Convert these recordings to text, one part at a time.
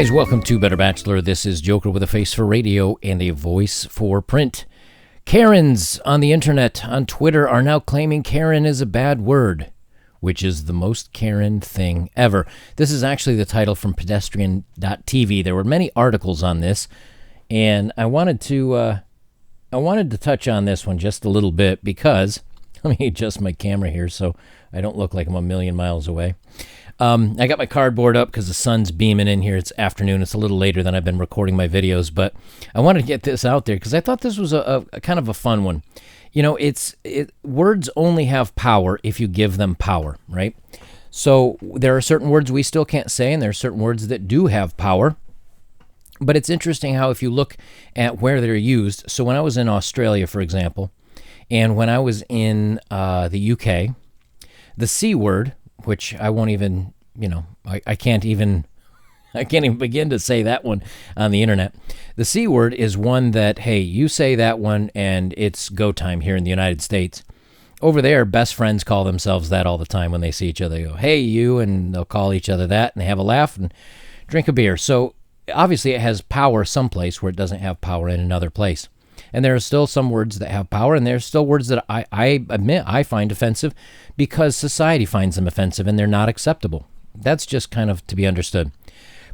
guys, welcome to Better Bachelor. This is Joker with a face for radio and a voice for print. Karens on the internet, on Twitter, are now claiming Karen is a bad word, which is the most Karen thing ever. This is actually the title from pedestrian.tv. There were many articles on this, and I wanted to touch on this one just a little bit because, let me adjust my camera here so I don't look like I'm a million miles away. I got my cardboard up because the sun's beaming in here. It's afternoon. It's a little later than I've been recording my videos, but I wanted to get this out there because I thought this was a kind of a fun one. You know, words only have power if you give them power, right? So there are certain words we still can't say, and there are certain words that do have power. But it's interesting how if you look at where they're used. So when I was in Australia, for example, and when I was in the UK, the C word, which I won't even, I can't even begin to say that one on the internet. The C word is one that, hey, you say that one and it's go time here in the United States. Over there, best friends call themselves that all the time when they see each other. They go, hey, you, and they'll call each other that and they have a laugh and drink a beer. So obviously it has power someplace where it doesn't have power in another place. And there are still some words that have power, and there's still words that I admit I find offensive because society finds them offensive and they're not acceptable. That's just kind of to be understood.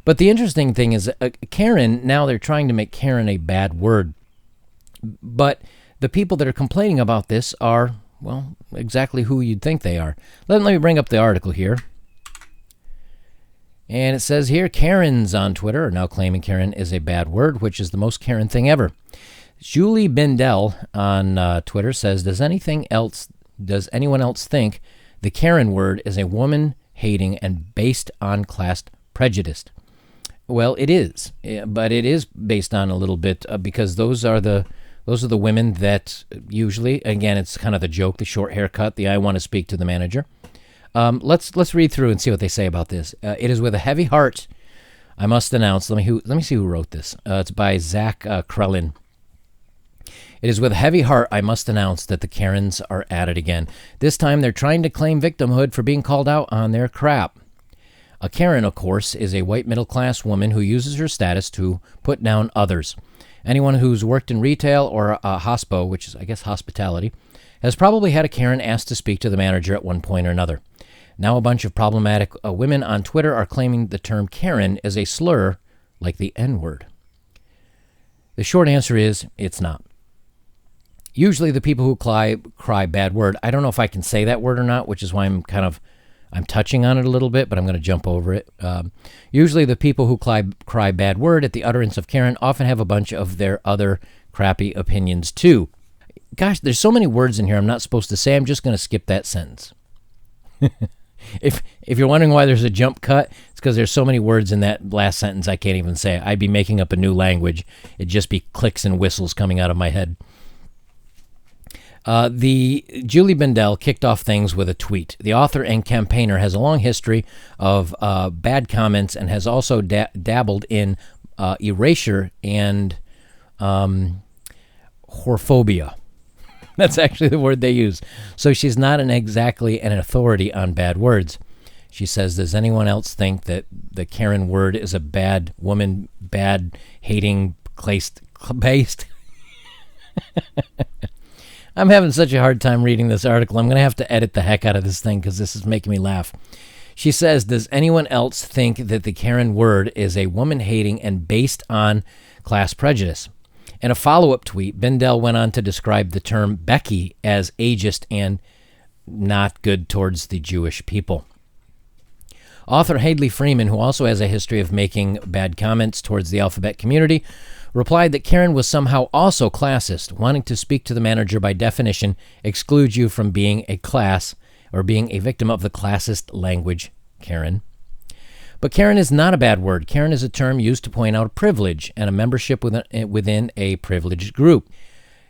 But the interesting thing is Karen, now they're trying to make Karen a bad word. But the people that are complaining about this are, well, exactly who you'd think they are. Let me bring up the article here. And it says here, Karens on Twitter are now claiming Karen is a bad word, which is the most Karen thing ever. Julie Bindell on Twitter says, does anyone else think the Karen word is a woman-hating and based on class prejudice? Well, it is, but it is based on a little bit because those are the women that usually, again, it's kind of the joke, the short haircut, the I want to speak to the manager. Let's read through and see what they say about this. It is with a heavy heart, I must announce. Let me see who wrote this. It's by Zach Krellin. It is with a heavy heart I must announce that the Karens are at it again. This time they're trying to claim victimhood for being called out on their crap. A Karen, of course, is a white middle-class woman who uses her status to put down others. Anyone who's worked in retail or hospo, which is, I guess, hospitality, has probably had a Karen asked to speak to the manager at one point or another. Now a bunch of problematic women on Twitter are claiming the term Karen is a slur like the N-word. The short answer is it's not. Usually the people who cry bad word, I don't know if I can say that word or not, which is why I'm touching on it a little bit, but I'm going to jump over it. Usually the people who cry bad word at the utterance of Karen often have a bunch of their other crappy opinions too. Gosh, there's so many words in here I'm not supposed to say. I'm just going to skip that sentence. If you're wondering why there's a jump cut, it's because there's so many words in that last sentence I can't even say. I'd be making up a new language. It'd just be clicks and whistles coming out of my head. The Julie Bindell kicked off things with a tweet. The author and campaigner has a long history of bad comments and has also dabbled in erasure and whorephobia. That's actually the word they use. So she's not exactly an authority on bad words. She says, does anyone else think that the Karen word is a bad woman, bad hating, based? I'm having such a hard time reading this article. I'm going to have to edit the heck out of this thing because this is making me laugh. She says, does anyone else think that the Karen word is a woman-hating and based on class prejudice? In a follow-up tweet, Bindell went on to describe the term Becky as ageist and not good towards the Jewish people. Author Hadley Freeman, who also has a history of making bad comments towards the alphabet community, replied that Karen was somehow also classist. Wanting to speak to the manager by definition excludes you from being a class or being a victim of the classist language, Karen. But Karen is not a bad word. Karen is a term used to point out a privilege and a membership within a privileged group.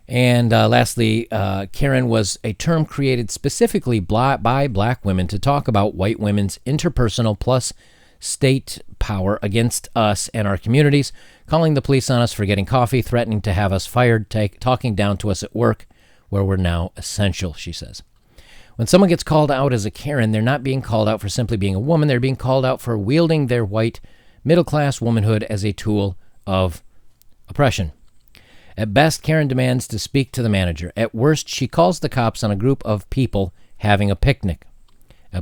And lastly, Karen was a term created specifically by black women to talk about white women's interpersonal plus state power against us and our communities, calling the police on us for getting coffee, threatening to have us fired, talking down to us at work, where we're now essential, she says. When someone gets called out as a Karen, they're not being called out for simply being a woman. They're being called out for wielding their white middle-class womanhood as a tool of oppression. At best, Karen demands to speak to the manager. At worst, she calls the cops on a group of people having a picnic.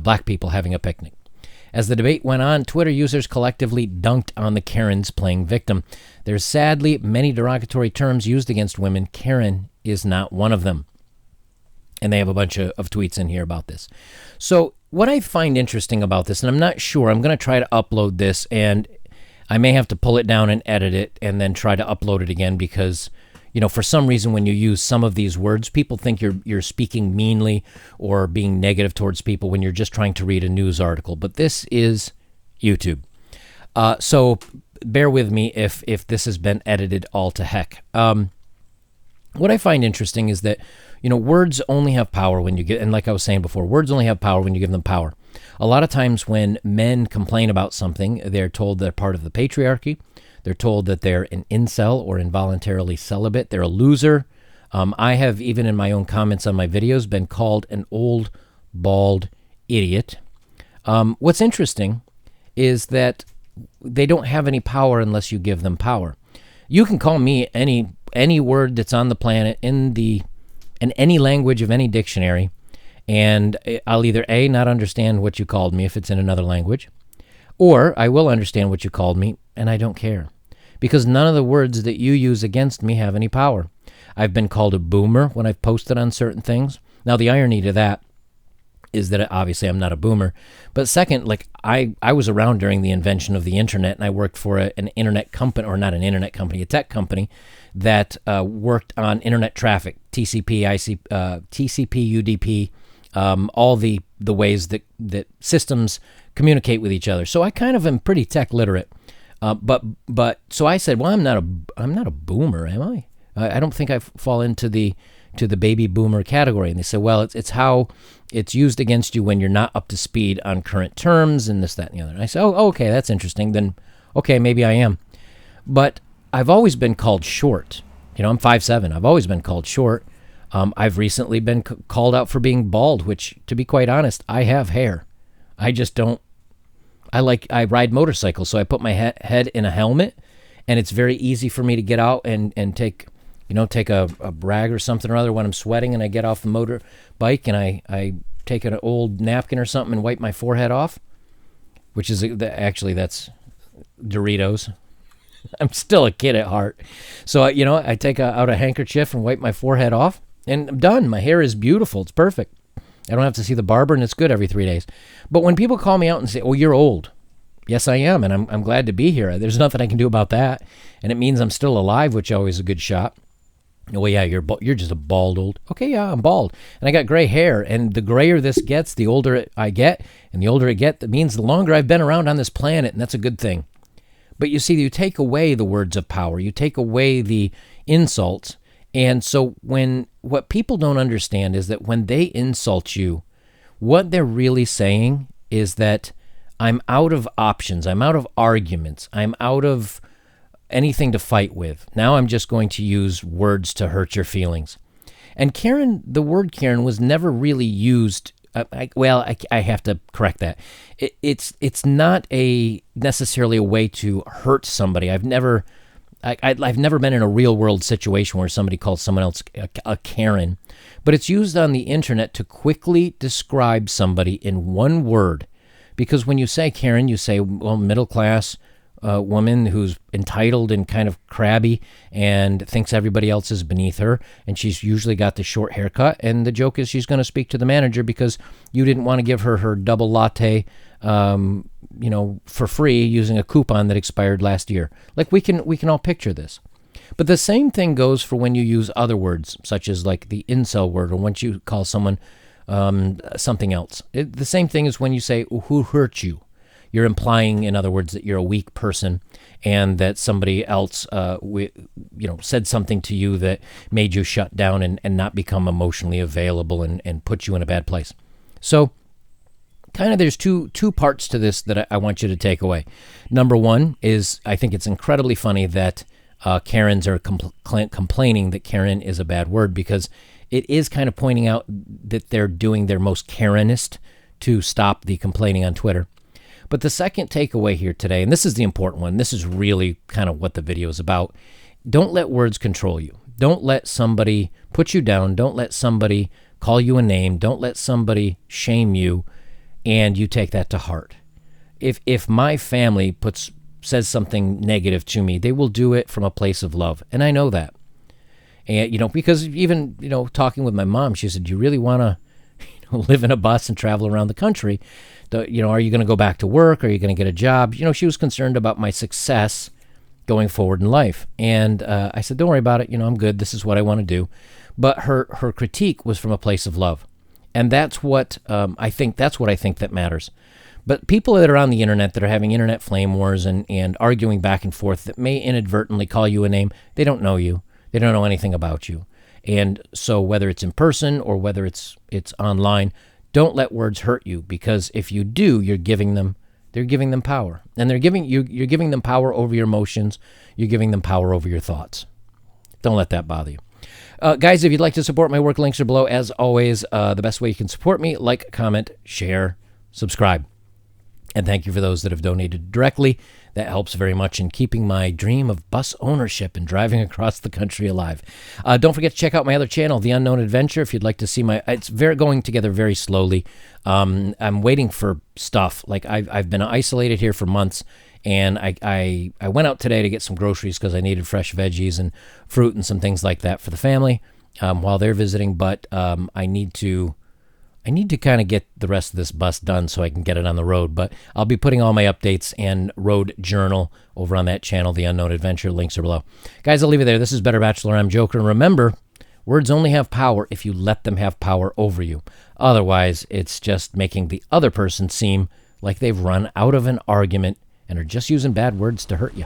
Black people having a picnic. As the debate went on, Twitter users collectively dunked on the Karens playing victim. There's sadly many derogatory terms used against women. Karen is not one of them. And they have a bunch of tweets in here about this. So what I find interesting about this, and I'm not sure, I'm going to try to upload this, and I may have to pull it down and edit it and then try to upload it again because, for some reason when you use some of these words, people think you're speaking meanly or being negative towards people when you're just trying to read a news article. But this is YouTube. So bear with me if this has been edited all to heck. What I find interesting is that, words only have power when you get, and like I was saying before, words only have power when you give them power. A lot of times when men complain about something, they're told they're part of the patriarchy. They're told that they're an incel or involuntarily celibate. They're a loser. I have, even in my own comments on my videos, been called an old, bald idiot. What's interesting is that they don't have any power unless you give them power. You can call me any word that's on the planet in any language of any dictionary, and I'll either A, not understand what you called me if it's in another language, or I will understand what you called me, and I don't care. Because none of the words that you use against me have any power. I've been called a boomer when I've posted on certain things. Now, the irony to that is that obviously I'm not a boomer. But second, I was around during the invention of the internet, and I worked for an internet company, or not an internet company, a tech company that worked on internet traffic, TCP, UDP, all the ways that systems communicate with each other. So I kind of am pretty tech literate. But so I said, well, I'm not a boomer, am I? I don't think I fall into the baby boomer category. And they said, well, it's how it's used against you when you're not up to speed on current terms and this, that, and the other. And I said, oh, okay, that's interesting. Then, okay, maybe I am. But I've always been called short. I'm 5'7". I've always been called short. I've recently been called out for being bald, which, to be quite honest, I have hair. I just don't. I ride motorcycles, so I put my head in a helmet, and it's very easy for me to get out and take a rag or something or other when I'm sweating, and I get off the motorbike and I take an old napkin or something and wipe my forehead off, which is actually that's Doritos. I'm still a kid at heart. So, I take out a handkerchief and wipe my forehead off, and I'm done. My hair is beautiful. It's perfect. I don't have to see the barber, and it's good every 3 days. But when people call me out and say, oh, you're old. Yes, I am, and I'm glad to be here. There's nothing I can do about that. And it means I'm still alive, which always is a good shot. Well, yeah, you're just a bald old. Okay, yeah, I'm bald. And I got gray hair, and the grayer this gets, the older I get, and the older I get, that means the longer I've been around on this planet, and that's a good thing. But you see, you take away the words of power. You take away the insults. And so what people don't understand is that when they insult you, what they're really saying is that I'm out of options. I'm out of arguments. I'm out of anything to fight with. Now I'm just going to use words to hurt your feelings. And Karen, the word Karen was never really used. I have to correct that. It's not necessarily a way to hurt somebody. I've never been in a real world situation where somebody calls someone else a Karen, but it's used on the internet to quickly describe somebody in one word. Because when you say Karen, you say, well, middle class woman who's entitled and kind of crabby and thinks everybody else is beneath her, and she's usually got the short haircut, and the joke is she's going to speak to the manager because you didn't want to give her double latte for free using a coupon that expired last year. Like we can all picture this. But the same thing goes for when you use other words, such as like the incel word, or once you call someone something else. The same thing is when you say, who hurt you? You're implying, in other words, that you're a weak person and that somebody else said something to you that made you shut down and not become emotionally available and put you in a bad place. So kind of there's two parts to this that I want you to take away. Number one is I think it's incredibly funny that Karens are complaining that Karen is a bad word, because it is kind of pointing out that they're doing their most Karenist to stop the complaining on Twitter. But the second takeaway here today, and this is the important one, this is really kind of what the video is about. Don't let words control you. Don't let somebody put you down. Don't let somebody call you a name. Don't let somebody shame you and you take that to heart. If my family says something negative to me, they will do it from a place of love. And I know that. And, because even, talking with my mom, she said, "Do you really want to live in a bus and travel around the country? Are you going to go back to work? Are you going to get a job?" She was concerned about my success going forward in life. And I said, "Don't worry about it. I'm good. This is what I want to do." But her critique was from a place of love. And that's what I think that matters. But people that are on the internet that are having internet flame wars and arguing back and forth that may inadvertently call you a name, they don't know you. They don't know anything about you. And so whether it's in person or whether it's online, don't let words hurt you, because if you do, they're giving them power. And you're giving them power over your emotions. You're giving them power over your thoughts. Don't let that bother you. Guys, if you'd like to support my work, links are below. As always, the best way you can support me, like, comment, share, subscribe. And thank you for those that have donated directly. That helps very much in keeping my dream of bus ownership and driving across the country alive. Don't forget to check out my other channel, The Unknown Adventure, if you'd like to see it's going together very slowly. I'm waiting for stuff. Like I've been isolated here for months, and I went out today to get some groceries because I needed fresh veggies and fruit and some things like that for the family while they're visiting. But I need to kind of get the rest of this bus done so I can get it on the road. But I'll be putting all my updates and road journal over on that channel, The Unknown Adventure. Links are below. Guys, I'll leave it there. This is Better Bachelor. I'm Joker. And remember, words only have power if you let them have power over you. Otherwise, it's just making the other person seem like they've run out of an argument and are just using bad words to hurt you.